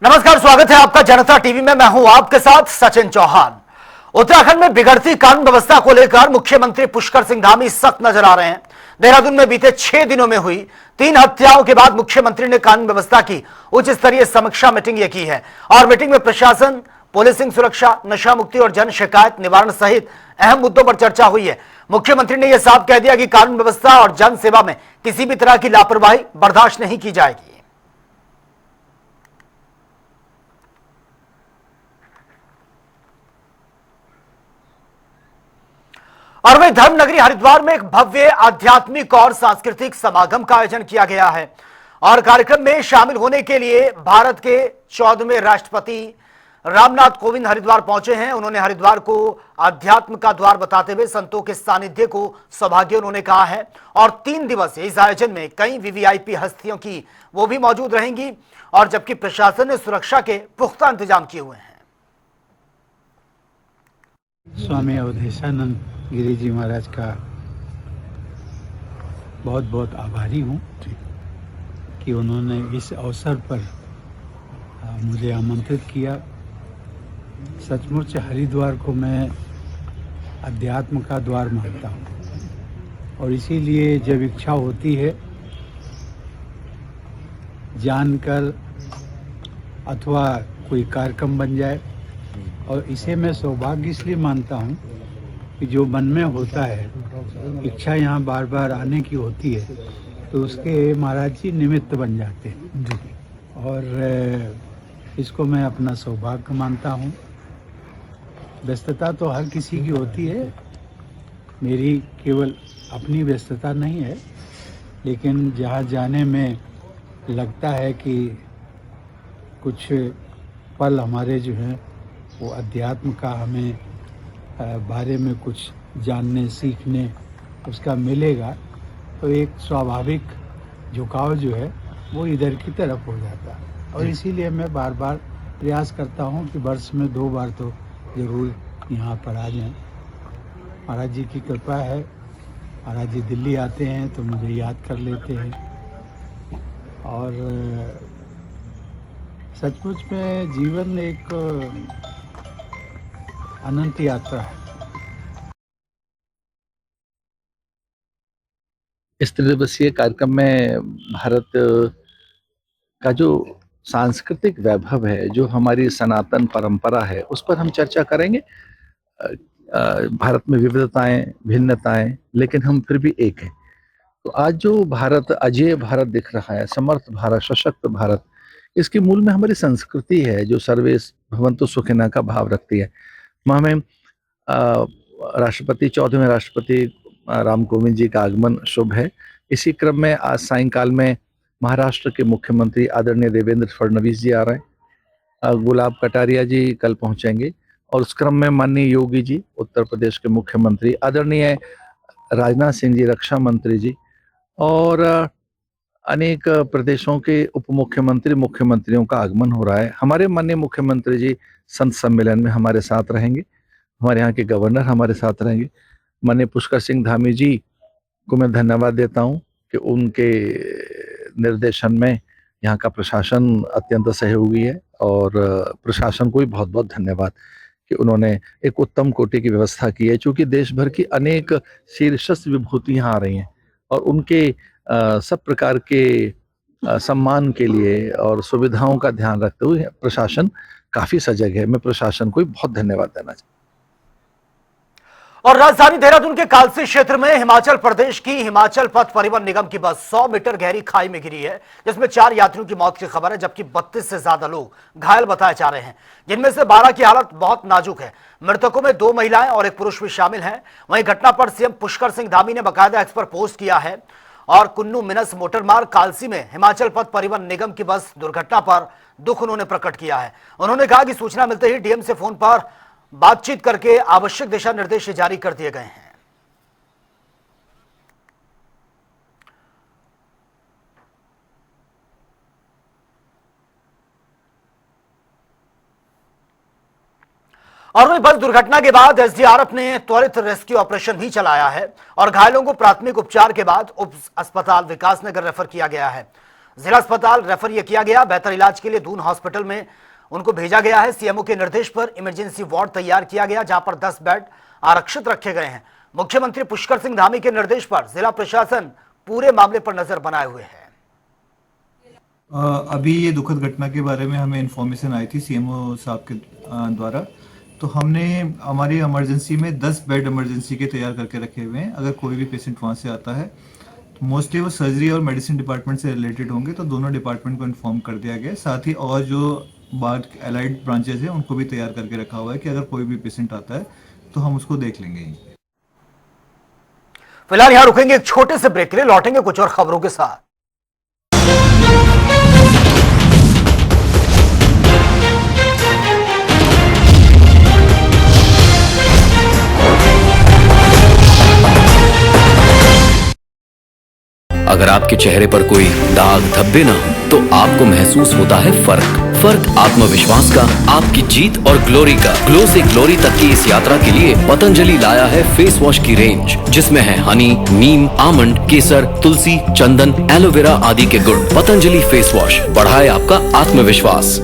नमस्कार, स्वागत है आपका जनता टीवी में। मैं हूं आपके साथ सचिन चौहान। उत्तराखंड में बिगड़ती कानून व्यवस्था को लेकर मुख्यमंत्री पुष्कर सिंह धामी सख्त नजर आ रहे हैं। देहरादून में बीते 6 दिनों में हुई 3 हत्याओं के बाद मुख्यमंत्री ने कानून व्यवस्था की उच्च स्तरीय समीक्षा मीटिंग ये की है और मीटिंग में प्रशासन, पुलिसिंग सुरक्षा, नशा मुक्ति और जन शिकायत निवारण सहित अहम मुद्दों पर चर्चा हुई है। मुख्यमंत्री ने यह साफ कह दिया कि कानून व्यवस्था और जन सेवा में किसी भी तरह की लापरवाही बर्दाश्त नहीं की जाएगी। और वही धर्म नगरी हरिद्वार में एक भव्य आध्यात्मिक और सांस्कृतिक समागम का आयोजन किया गया है और कार्यक्रम में शामिल होने के लिए भारत के 14वें राष्ट्रपति रामनाथ कोविंद हरिद्वार पहुंचे हैं। उन्होंने हरिद्वार को अध्यात्म का द्वार बताते हुए संतों के सानिध्य को सौभाग्य उन्होंने कहा है और 3 दिवसीय इस आयोजन में कई वीवीआईपी हस्तियों की वो भी मौजूद रहेंगी और जबकि प्रशासन ने सुरक्षा के पुख्ता इंतजाम किए हुए हैं। स्वामी अवधेशानंद गिरी जी महाराज का बहुत बहुत आभारी हूँ कि उन्होंने इस अवसर पर मुझे आमंत्रित किया। सचमुच हरिद्वार को मैं अध्यात्म का द्वार मानता हूँ और इसीलिए जब इच्छा होती है जानकर अथवा कोई कार्यक्रम बन जाए, और इसे मैं सौभाग्य इसलिए मानता हूँ कि जो मन में होता है, इच्छा यहाँ बार बार आने की होती है, तो उसके महाराज जी निमित्त बन जाते हैं और इसको मैं अपना सौभाग्य मानता हूँ। व्यस्तता तो हर किसी की होती है, मेरी केवल अपनी व्यस्तता नहीं है, लेकिन जहाँ जाने में लगता है कि कुछ पल हमारे जो हैं वो अध्यात्म का हमें बारे में कुछ जानने सीखने उसका मिलेगा, तो एक स्वाभाविक झुकाव जो है वो इधर की तरफ हो जाता है। और इसीलिए मैं बार बार प्रयास करता हूँ कि वर्ष में 2 बार तो ज़रूर यहाँ पर आ जाएं। महाराज जी की कृपा है, महाराज जी दिल्ली आते हैं तो मुझे याद कर लेते हैं और सचमुच में जीवन एक अनंत यात्रा है। इस 3 दिवसीय कार्यक्रम में भारत का जो सांस्कृतिक वैभव है, जो हमारी सनातन परंपरा है, उस पर हम चर्चा करेंगे। भारत में विविधताएं, भिन्नताएं, लेकिन हम फिर भी एक हैं। तो आज जो भारत, अजेय भारत दिख रहा है, समर्थ भारत, सशक्त भारत, इसके मूल में हमारी संस्कृति है जो सर्वे भवन्तु सुखिनः का भाव रखती है। हमें राष्ट्रपति 14वें राष्ट्रपति राम कोविंद जी का आगमन शुभ है। इसी क्रम में आज सायंकाल में महाराष्ट्र के मुख्यमंत्री आदरणीय देवेंद्र फडणवीस जी आ रहे हैं, गुलाब कटारिया जी कल पहुंचेंगे और उस क्रम में माननीय योगी जी, उत्तर प्रदेश के मुख्यमंत्री, आदरणीय राजनाथ सिंह जी, रक्षा मंत्री जी और अनेक प्रदेशों के उप मुख्यमंत्री, मुख्यमंत्रियों का आगमन हो रहा है। हमारे माननीय मुख्यमंत्री जी संत सम्मेलन में हमारे साथ रहेंगे, हमारे यहाँ के गवर्नर हमारे साथ रहेंगे। माननीय पुष्कर सिंह धामी जी को मैं धन्यवाद देता हूँ कि उनके निर्देशन में यहाँ का प्रशासन अत्यंत सहयोगी है और प्रशासन को भी बहुत बहुत धन्यवाद कि उन्होंने एक उत्तम कोटि की व्यवस्था की है। चूँकि देश भर की अनेक शीर्षस्थ विभूति यहाँ आ रही हैं और उनके सब प्रकार के सम्मान के लिए और सुविधाओं का ध्यान रखते हुए प्रशासन काफी सजग है। मैं प्रशासन को भी बहुत धन्यवाद देना चाहता हूं। और राजधानी देहरादून के कालसी क्षेत्र में हिमाचल प्रदेश की हिमाचल पथ परिवहन निगम की बस 100 मीटर गहरी खाई में गिरी है, जिसमें 4 यात्रियों की मौत की खबर है, जबकि 32 से ज्यादा लोग घायल बताए जा रहे हैं, जिनमें से 12 की हालत बहुत नाजुक है। मृतकों में 2 महिलाएं और 1 पुरुष भी शामिल हैं। वहीं घटना पर सीएम पुष्कर सिंह धामी ने बाकायदा एक्स पर पोस्ट किया है और कुन्नू मिनस मोटरमार्ग कालसी में हिमाचल पथ परिवहन निगम की बस दुर्घटना पर दुख उन्होंने प्रकट किया है। उन्होंने कहा कि सूचना मिलते ही डीएम से फोन पर बातचीत करके आवश्यक दिशा निर्देश जारी कर दिए गए हैं। और वही बस दुर्घटना के बाद एसडीआरएफ ने त्वरित रेस्क्यू ऑपरेशन भी चलाया है और घायलों को प्राथमिक उपचार के बाद उप अस्पताल विकासनगर रेफर किया गया है। जिला अस्पताल रेफर यह किया गया। बेहतर इलाज के लिए दून हॉस्पिटल में उनको भेजा गया है। सीएमओ के निर्देश पर इमरजेंसी वार्ड तैयार किया गया, जहां पर 10 बेड आरक्षित रखे गए हैं। मुख्यमंत्री पुष्कर सिंह धामी के निर्देश पर जिला प्रशासन पूरे मामले पर नजर बनाए हुए है। अभी ये दुखद घटना के बारे में हमें इन्फॉर्मेशन आई थी सीएमओ साहब के द्वारा, तो हमने हमारी इमरजेंसी में 10 बेड इमरजेंसी के तैयार करके रखे हुए हैं। अगर कोई भी पेशेंट वहाँ से आता है तो मोस्टली वो सर्जरी और मेडिसिन डिपार्टमेंट से रिलेटेड होंगे, तो दोनों डिपार्टमेंट को इन्फॉर्म कर दिया गया है। साथ ही और जो बाद एलाइड ब्रांचेज हैं उनको भी तैयार करके रखा हुआ है कि अगर कोई भी पेशेंट आता है तो हम उसको देख लेंगे। फिलहाल यहां रुकेंगे एक छोटे से ब्रेक के लिए, लौटेंगे कुछ और खबरों के साथ। अगर आपके चेहरे पर कोई दाग धब्बे ना हो तो आपको महसूस होता है फर्क आत्मविश्वास का, आपकी जीत और ग्लोरी का। ग्लो से ग्लोरी तक की इस यात्रा के लिए पतंजलि लाया है फेस वॉश की रेंज, जिसमें है हनी, नीम, आमंड, केसर, तुलसी, चंदन, एलोवेरा आदि के गुण। पतंजलि फेस वॉश बढ़ाए आपका आत्मविश्वास।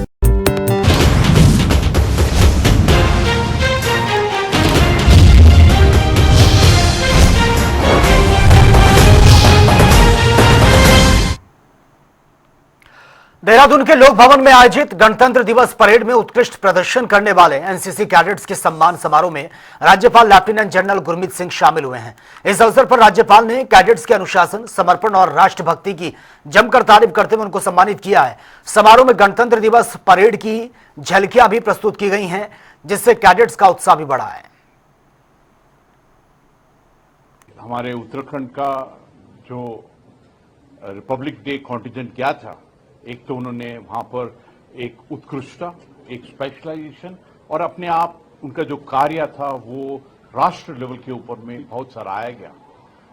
देहरादून के लोक भवन में आयोजित गणतंत्र दिवस परेड में उत्कृष्ट प्रदर्शन करने वाले एनसीसी कैडेट्स के सम्मान समारोह में राज्यपाल लेफ्टिनेंट जनरल गुरमीत सिंह शामिल हुए हैं। इस अवसर पर राज्यपाल ने कैडेट्स के अनुशासन, समर्पण और राष्ट्रभक्ति की जमकर तारीफ करते हुए उनको सम्मानित किया है। समारोह में गणतंत्र दिवस परेड की झलकियां भी प्रस्तुत की गई हैं, जिससे कैडेट्स का उत्साह भी बढ़ा है। हमारे उत्तराखंड का जो रिपब्लिक डे कॉन्टिजेंट गया था, एक तो उन्होंने वहां पर एक उत्कृष्टता, एक स्पेशलाइजेशन और अपने आप उनका जो कार्य था वो राष्ट्र लेवल के ऊपर में बहुत सराहाया गया।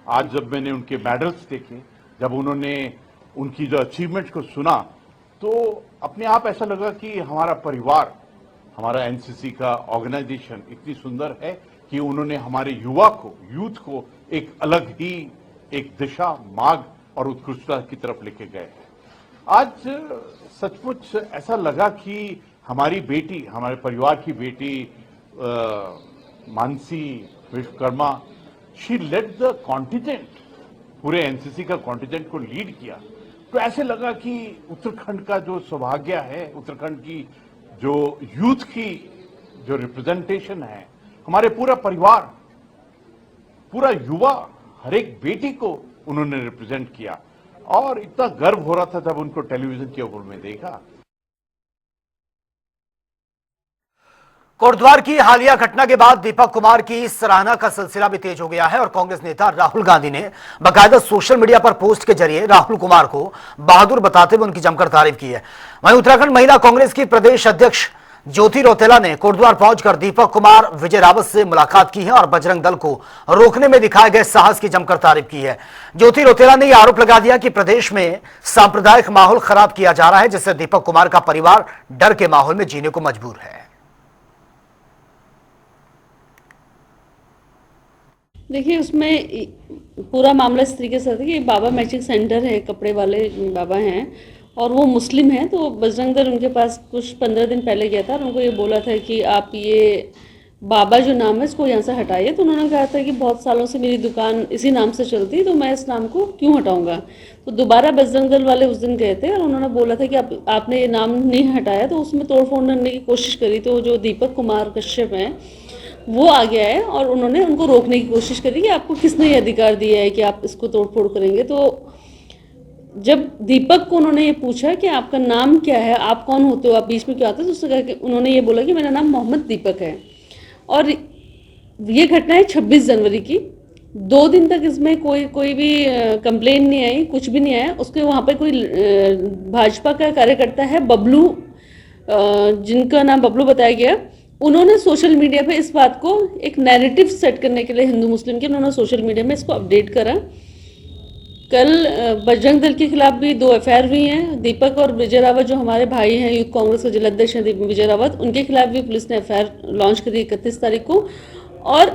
आज जब मैंने उनके मेडल्स देखे, जब उन्होंने उनकी जो अचीवमेंट्स को सुना, तो अपने आप ऐसा लगा कि हमारा परिवार, हमारा एनसीसी का ऑर्गेनाइजेशन इतनी सुंदर है कि उन्होंने हमारे युवा को, यूथ को एक अलग ही एक दिशा, मार्ग और उत्कृष्टता की तरफ लेके गए हैं। आज सचमुच ऐसा लगा कि हमारी बेटी, हमारे परिवार की बेटी Mansi Vishwakarma, she led the contingent, पूरे एनसीसी का कॉन्टिजेंट को लीड किया। तो ऐसे लगा कि उत्तराखंड का जो सौभाग्य है, उत्तराखंड की जो यूथ की जो रिप्रेजेंटेशन है, हमारे पूरा परिवार, पूरा युवा, हर एक बेटी को उन्होंने रिप्रेजेंट किया और इतना गर्व हो रहा था जब उनको टेलीविजन के ऊपर में देखा। कोटद्वार की हालिया घटना के बाद दीपक कुमार की सराहना का सिलसिला भी तेज हो गया है और कांग्रेस नेता राहुल गांधी ने बाकायदा सोशल मीडिया पर पोस्ट के जरिए राहुल कुमार को बहादुर बताते हुए उनकी जमकर तारीफ की है। वहीं उत्तराखंड महिला कांग्रेस की प्रदेश अध्यक्ष ज्योति रौतेला ने कोटद्वार पहुंचकर दीपक कुमार, विजय रावत से मुलाकात की है और बजरंग दल को रोकने में दिखाए गए साहस की जमकर तारीफ की है। ज्योति रौतेला ने यह आरोप लगा दिया कि प्रदेश में सांप्रदायिक माहौल खराब किया जा रहा है, जिससे दीपक कुमार का परिवार डर के माहौल में जीने को मजबूर है। देखिए, उसमें पूरा मामला इस तरीके से था कि बाबा मैचिंग सेंटर है, कपड़े वाले बाबा हैं और वो मुस्लिम हैं। तो बजरंग दल उनके पास कुछ 15 दिन पहले गया था और उनको ये बोला था कि आप ये बाबा जो नाम है इसको यहाँ से हटाइए। तो उन्होंने कहा था कि बहुत सालों से मेरी दुकान इसी नाम से चलती, तो मैं इस नाम को क्यों हटाऊंगा। तो दोबारा बजरंग दल वाले उस दिन गए थे और उन्होंने बोला था कि आपने ये नाम नहीं हटाया, तो उसमें तोड़फोड़ करने की कोशिश करी। तो जो दीपक कुमार कश्यप हैं वो आ गया है और उन्होंने उनको रोकने की कोशिश करी कि आपको किसने ये अधिकार दिया है कि आप इसको तोड़फोड़ करेंगे। तो जब दीपक को उन्होंने ये पूछा कि आपका नाम क्या है, आप कौन होते हो, आप बीच में क्यों आते हो, तो उसने कहा कि उन्होंने ये बोला कि मेरा नाम मोहम्मद दीपक है। और ये घटना है 26 जनवरी की। 2 दिन तक इसमें कोई भी कंप्लेन नहीं आई, कुछ भी नहीं आया। उसके वहाँ पे कोई भाजपा का कार्यकर्ता है बबलू, जिनका नाम बबलू बताया गया, उन्होंने सोशल मीडिया पे इस बात को एक नैरेटिव सेट करने के लिए हिंदू मुस्लिम के, उन्होंने सोशल मीडिया में इसको अपडेट करा। कल बजरंग दल के खिलाफ भी 2 एफआईआर हुई हैं। दीपक और विजय रावत जो हमारे भाई हैं, यूथ कांग्रेस के जिलाध्यक्ष हैं विजय रावत, उनके खिलाफ भी पुलिस ने एफआईआर लॉन्च करी 31 तारीख को। और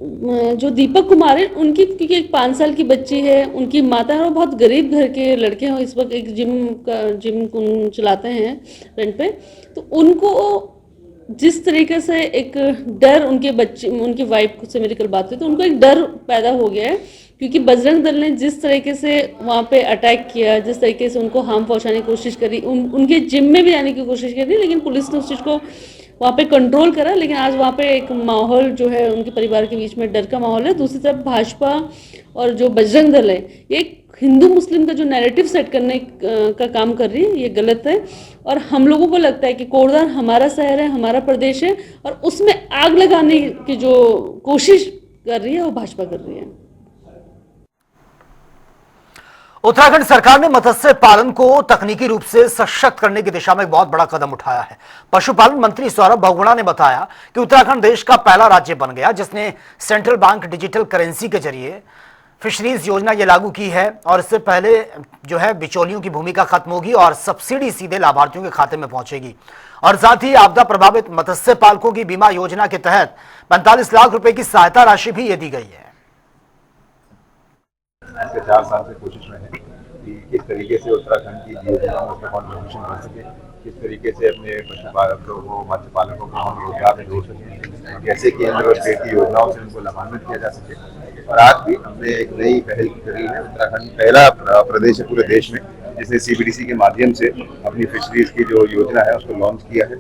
जो दीपक कुमार है उनकी, क्योंकि एक 5 साल की बच्ची है, उनकी माता है और बहुत गरीब घर के लड़के हैं, इस वक्त एक जिम चलाते हैं रेंट पे, तो उनको जिस तरीके से एक डर उनकी वाइफ से मेरी कल बात हुई, तो उनको एक डर पैदा हो गया है, क्योंकि बजरंग दल ने जिस तरीके से वहाँ पे अटैक किया, जिस तरीके से उनको हार्म पहुँचाने की कोशिश करी, उनके जिम में भी आने की कोशिश करी, लेकिन पुलिस ने उस चीज़ को वहाँ पे कंट्रोल करा। लेकिन आज वहाँ पे एक माहौल जो है उनके परिवार के बीच में डर का माहौल है। दूसरी तरफ भाजपा और जो बजरंग दल है, ये हिंदू मुस्लिम का जो नैरेटिव सेट करने का काम कर रही है, ये गलत है। और हम लोगों को लगता है कि कोडदार हमारा शहर है, हमारा प्रदेश है, और उसमें आग लगाने की जो कोशिश कर रही है वो भाजपा कर रही है। उत्तराखंड सरकार ने मत्स्य पालन को तकनीकी रूप से सशक्त करने की दिशा में एक बहुत बड़ा कदम उठाया है। पशुपालन मंत्री सौरभ बहुगुणा ने बताया कि उत्तराखंड देश का पहला राज्य बन गया जिसने सेंट्रल बैंक डिजिटल करेंसी के जरिए फिशरीज योजना ये लागू की है, और इससे पहले जो है बिचौलियों की भूमिका खत्म होगी और सब्सिडी सीधे लाभार्थियों के खाते में पहुंचेगी। और साथ ही आपदा प्रभावित मत्स्य पालकों की बीमा योजना के तहत 45 लाख रुपए की सहायता राशि भी ये दी गई है। पिछले 4 साल से कोशिश में है कि किस तरीके से उत्तराखंड की जीवनों में कॉन्ट्रीब्यूशन कर सके, किस तरीके से अपने पशुपालकों को, मत्स्य पालकों को हम रोजगार में जोड़ सकें, कैसे केंद्र और स्टेट की योजनाओं से उनको लाभान्वित किया जा सके। और आज भी हमने एक नई पहल करी है। उत्तराखंड पहला प्रदेश है पूरे देश में जिसने CBDC के माध्यम से अपनी फिशरीज की जो योजना है उसको लॉन्च किया है।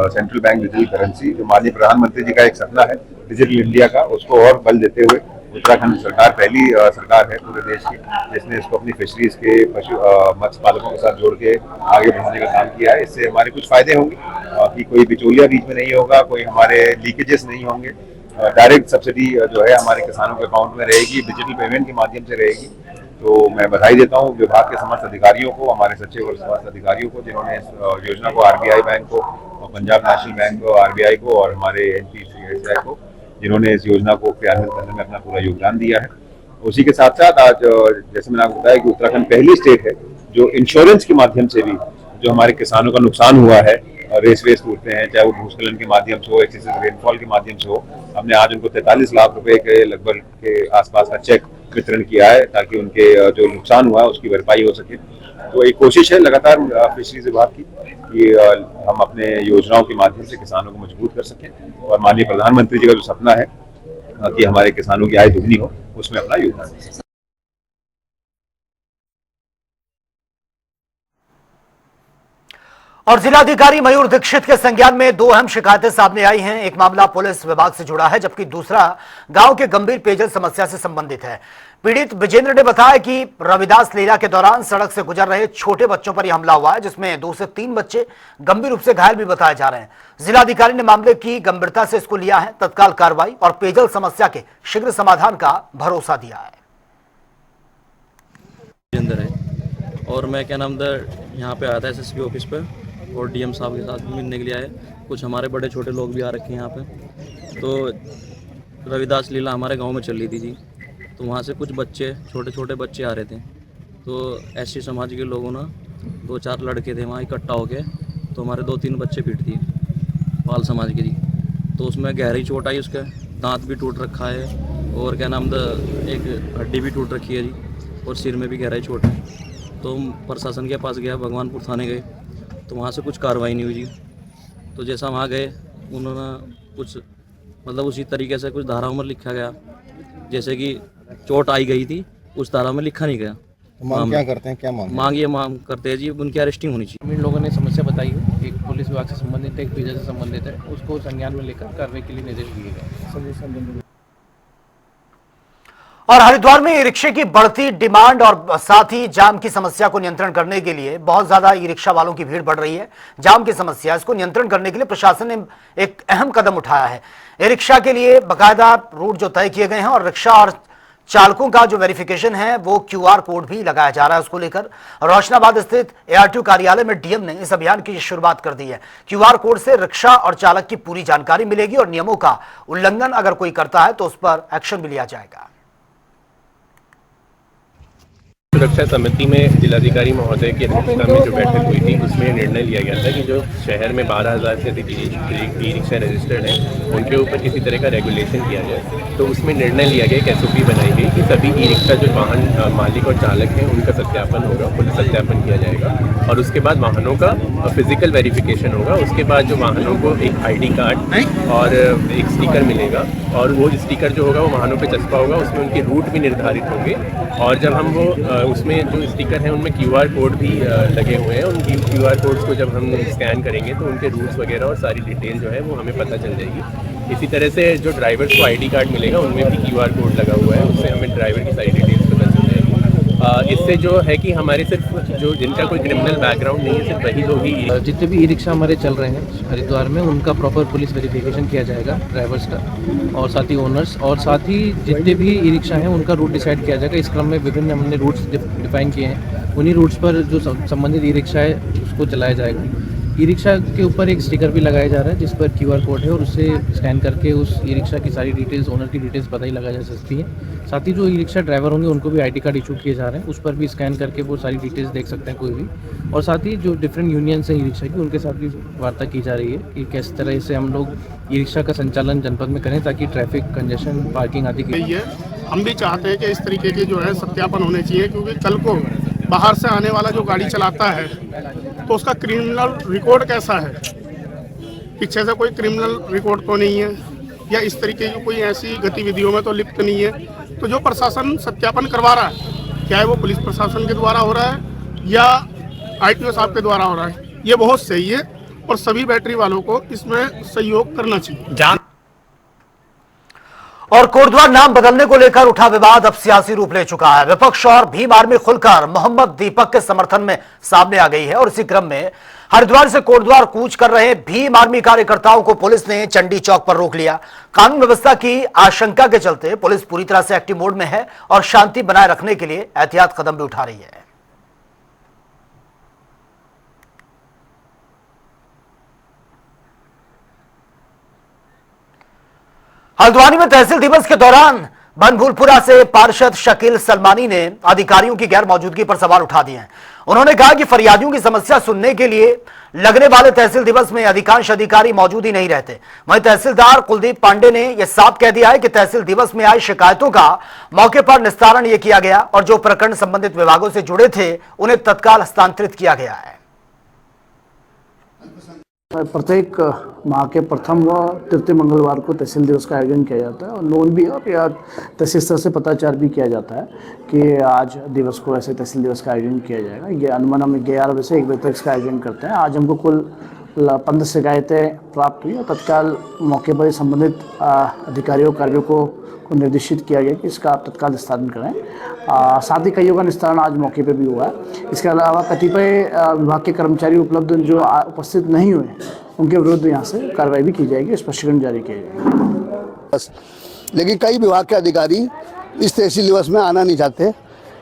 सेंट्रल बैंक डिजिटल करेंसी, जो माननीय प्रधानमंत्री जी का एक सपना है डिजिटल इंडिया का, उसको और बल देते हुए उत्तराखंड सरकार पहली सरकार है पूरे देश की जिसने इसको अपनी फिशरीज के मत्स्य पालकों के साथ जोड़ के आगे बढ़ाने का काम किया है। इससे हमारे कुछ फायदे होंगे कि कोई बिचौलिया बीच में नहीं होगा, कोई हमारे लीकेजेस नहीं होंगे, डायरेक्ट सब्सिडी जो है हमारे किसानों के अकाउंट में रहेगी, डिजिटल पेमेंट के माध्यम से रहेगी। तो मैं बधाई देता हूँ विभाग के समस्त अधिकारियों को, हमारे सचिव और समस्त अधिकारियों को जिन्होंने इस योजना को, RBI बैंक को और पंजाब नेशनल बैंक को, RBI को और हमारे NPCI को, जिन्होंने इस योजना को क्रियान्वित करने में अपना पूरा योगदान दिया है। उसी के साथ साथ आज जैसे मैंने आपको बताया कि उत्तराखंड पहली स्टेट है जो इंश्योरेंस के माध्यम से भी जो हमारे किसानों का नुकसान हुआ है, रेस वेस टूटते हैं, चाहे वो भूस्खलन के माध्यम से हो, एक्सेसिव रेनफॉल के माध्यम से हो, हमने आज उनको 43 लाख रुपए के लगभग के आसपास का चेक वितरण किया है ताकि उनके जो नुकसान हुआ है उसकी भरपाई हो सके। तो एक कोशिश है लगातार फिशरीज विभाग की कि हम अपने योजनाओं के माध्यम से किसानों को मजबूत कर सकें और माननीय प्रधानमंत्री जी का जो सपना है कि हमारे किसानों की आय दुगनी हो, उसमें अपना योगदान दें। और जिलाधिकारी मयूर दीक्षित के संज्ञान में 2 अहम शिकायतें सामने आई हैं। एक मामला पुलिस विभाग से जुड़ा है जबकि दूसरा गांव के गंभीर पेयजल समस्या से संबंधित है। पीड़ित विजेंद्र ने बताया कि रविदास लीला के दौरान सड़क से गुजर रहे छोटे बच्चों पर यह हमला हुआ है जिसमें 2 से 3 बच्चे गंभीर रूप से घायल भी बताए जा रहे हैं। जिलाधिकारी ने मामले की गंभीरता से इसको लिया है, तत्काल कार्रवाई और पेयजल समस्या के शीघ्र समाधान का भरोसा दिया है। और मैं क्या नाम यहाँ पे आया था SSP ऑफिस पे और DM साहब के साथ मिलने के लिए आए। कुछ हमारे बड़े छोटे लोग भी आ रखे हैं यहाँ पे। तो रविदास लीला हमारे गांव में चल रही थी जी, तो वहाँ से कुछ बच्चे, छोटे छोटे बच्चे आ रहे थे। तो SC समाज के लोगों ने 2-4 लड़के थे वहाँ इकट्ठा होके, तो हमारे 2-3 बच्चे पीट दिए पाल समाज के जी। तो उसमें गहरी चोट आई, उसका दांत भी टूट रखा है और क्या नाम एक हड्डी भी टूट रखी है जी, और सिर में भी गहराई चोट है। तो प्रशासन के पास गया, भगवानपुर थाने गए, तो वहाँ से कुछ कार्रवाई नहीं हुई जी। तो जैसा वहाँ गए उन्होंने कुछ मतलब उसी तरीके से कुछ धाराओं में लिखा गया, जैसे कि चोट आई गई थी उस धारा में लिखा नहीं गया। मांग क्या करते हैं, क्या मांग करते हैं जी उनकी अरेस्टिंग होनी चाहिए। इन लोगों ने समस्या बताई है, एक पुलिस विभाग से संबंधित है, एक पेयजल से संबंधित है, उसको संज्ञान में लेकर कार्रवाई के लिए निर्देश दिए गए। और हरिद्वार में ई रिक्शे की बढ़ती डिमांड और साथ ही जाम की समस्या को नियंत्रण करने के लिए बहुत ज्यादा ई रिक्शा वालों की भीड़ बढ़ रही है। जाम की समस्या, इसको नियंत्रण करने के लिए प्रशासन ने एक अहम कदम उठाया है। ई रिक्शा के लिए बाकायदा रूट जो तय किए गए हैं और रिक्शा और चालकों का जो वेरिफिकेशन है वो QR कोड भी लगाया जा रहा है। उसको लेकर रोशनाबाद स्थित ARTO कार्यालय में DM ने इस अभियान की शुरुआत कर दी है। QR कोड से रिक्शा और चालक की पूरी जानकारी मिलेगी और नियमों का उल्लंघन अगर कोई करता है तो उस पर एक्शन भी लिया जाएगा। सुरक्षा समिति में जिलाधिकारी महोदय की अध्यक्षता में जो बैठक हुई थी उसमें निर्णय लिया गया था कि जो शहर में 12,000 से अधिक ई रिक्शा रजिस्टर्ड हैं उनके ऊपर किसी तरह का रेगुलेशन किया जाए। तो उसमें निर्णय लिया गया, एक SOP बनाई गई कि सभी ई रिक्शा जो वाहन मालिक और चालक हैं उनका सत्यापन होगा, पुलिस सत्यापन किया जाएगा और उसके बाद वाहनों का फिजिकल वेरिफिकेशन होगा। उसके बाद जो वाहनों को एक ID कार्ड और एक स्टिकर मिलेगा और वो स्टिकर जो होगा वो वाहनों पे चस्पा होगा, उसमें उनके रूट भी निर्धारित होंगे और जब हम वो उसमें जो स्टिकर हैं उनमें QR कोड भी लगे हुए हैं। उन QR कोड्स को जब हम स्कैन करेंगे तो उनके रूट्स वगैरह और सारी डिटेल जो है वो हमें पता चल जाएगी। इसी तरह से जो ड्राइवर्स को ID कार्ड मिलेगा उनमें भी QR कोड लगा हुआ है, उससे हमें ड्राइवर की सारी डिटेल्स पता चल जाएगी। इससे जो है कि हमारे सिर्फ जो जिनका कोई क्रिमिनल बैकग्राउंड नहीं है सिर्फ वही लोग ही, जितने भी ई रिक्शा हमारे चल रहे हैं हरिद्वार में उनका प्रॉपर पुलिस वेरिफिकेशन किया जाएगा, ड्राइवर्स का और साथ ही ओनर्स, और साथ ही जितने भी ई रिक्शा हैं उनका रूट डिसाइड किया जाएगा। इस क्रम में विभिन्न हमने रूट्स डिफाइन किए हैं, उन्हीं रूट्स पर जो संबंधित ई रिक्शा है उसको चलाया जाएगा। ई रिक्शा के ऊपर एक स्टिकर भी लगाया जा रहा है जिस पर QR कोड है और उससे स्कैन करके उस ई रिक्शा की सारी डिटेल्स, ओनर की डिटेल्स पता ही लगा जा सकती है। साथ ही जो ई रिक्शा ड्राइवर होंगे उनको भी ID कार्ड इशू किए जा रहे हैं, उस पर भी स्कैन करके वो सारी डिटेल्स देख सकते हैं कोई भी। और साथ ही जो डिफरेंट यूनियंस हैं ई रिक्शा की उनके साथ भी वार्ता की जा रही है कि किस तरह से हम लोग ई रिक्शा का संचालन जनपद में करें ताकि ट्रैफिक कंजेशन, पार्किंग आदि की। हम भी चाहते हैं कि इस तरीके के जो है सत्यापन होने चाहिए, क्योंकि कल को बाहर से आने वाला जो गाड़ी चलाता है तो उसका क्रिमिनल रिकॉर्ड कैसा है, पीछे से कोई क्रिमिनल रिकॉर्ड तो नहीं है या इस तरीके की कोई ऐसी गतिविधियों में तो लिप्त नहीं है। तो जो प्रशासन सत्यापन करवा रहा है, चाहे वो पुलिस प्रशासन के द्वारा हो रहा है या ITO साहब के द्वारा हो रहा है, ये बहुत सही है और सभी बैटरी वालों को इसमें सहयोग करना चाहिए। और कोटद्वार नाम बदलने को लेकर उठा विवाद अब सियासी रूप ले चुका है। विपक्ष और भीम आर्मी खुलकर मोहम्मद दीपक के समर्थन में सामने आ गई है और इसी क्रम में हरिद्वार से कोटद्वार कूच कर रहे भीम आर्मी कार्यकर्ताओं को पुलिस ने चंडी चौक पर रोक लिया। कानून व्यवस्था की आशंका के चलते पुलिस पूरी तरह से एक्टिव मोड में है और शांति बनाए रखने के लिए एहतियात कदम भी उठा रही है। हल्द्वानी में तहसील दिवस के दौरान बनभूलपुरा से पार्षद शकील सलमानी ने अधिकारियों की गैर मौजूदगी पर सवाल उठा दिए हैं। उन्होंने कहा कि फरियादियों की समस्या सुनने के लिए लगने वाले तहसील दिवस में अधिकांश अधिकारी मौजूद ही नहीं रहते। वहीं तहसीलदार कुलदीप पांडे ने यह साफ कह दिया है कि तहसील दिवस में आई शिकायतों का मौके पर निस्तारण यह किया गया और जो प्रकरण संबंधित विभागों से जुड़े थे उन्हें तत्काल हस्तांतरित किया गया है। प्रत्येक माह के प्रथम व तृतीय मंगलवार को तहसील दिवस का आयोजन किया जाता है और लोन भी और या तहसील स्तर से पत्राचार भी किया जाता है कि आज दिवस को ऐसे तहसील दिवस का आयोजन किया जाएगा। ये अनुमान हम 11 बजे से 1 बजे तक इसका आयोजन करते हैं। आज हमको कुल 15 शिकायतें प्राप्त हुई और तत्काल मौके पर संबंधित अधिकारियों कार्यों को निर्देशित किया गया कि इसका आप तत्काल निस्तारण करें। साथ ही कईयों का निस्तारण आज मौके पे भी हुआ है। इसके अलावा कतिपय विभाग के कर्मचारी उपलब्ध जो उपस्थित नहीं हुए उनके विरुद्ध यहाँ से कार्रवाई भी की जाएगी, स्पष्टीकरण जारी किया जाएगा। लेकिन कई विभाग के अधिकारी इस तहसील दिवस में आना नहीं चाहते।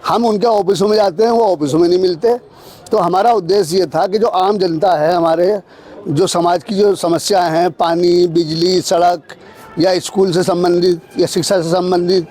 हम उनके ऑफिसों में जाते हैं, वो ऑफिसों में नहीं मिलते। तो हमारा उद्देश्य ये था कि जो आम जनता है, हमारे जो समाज की जो समस्याएं हैं, पानी, बिजली, सड़क या स्कूल से संबंधित या शिक्षा से संबंधित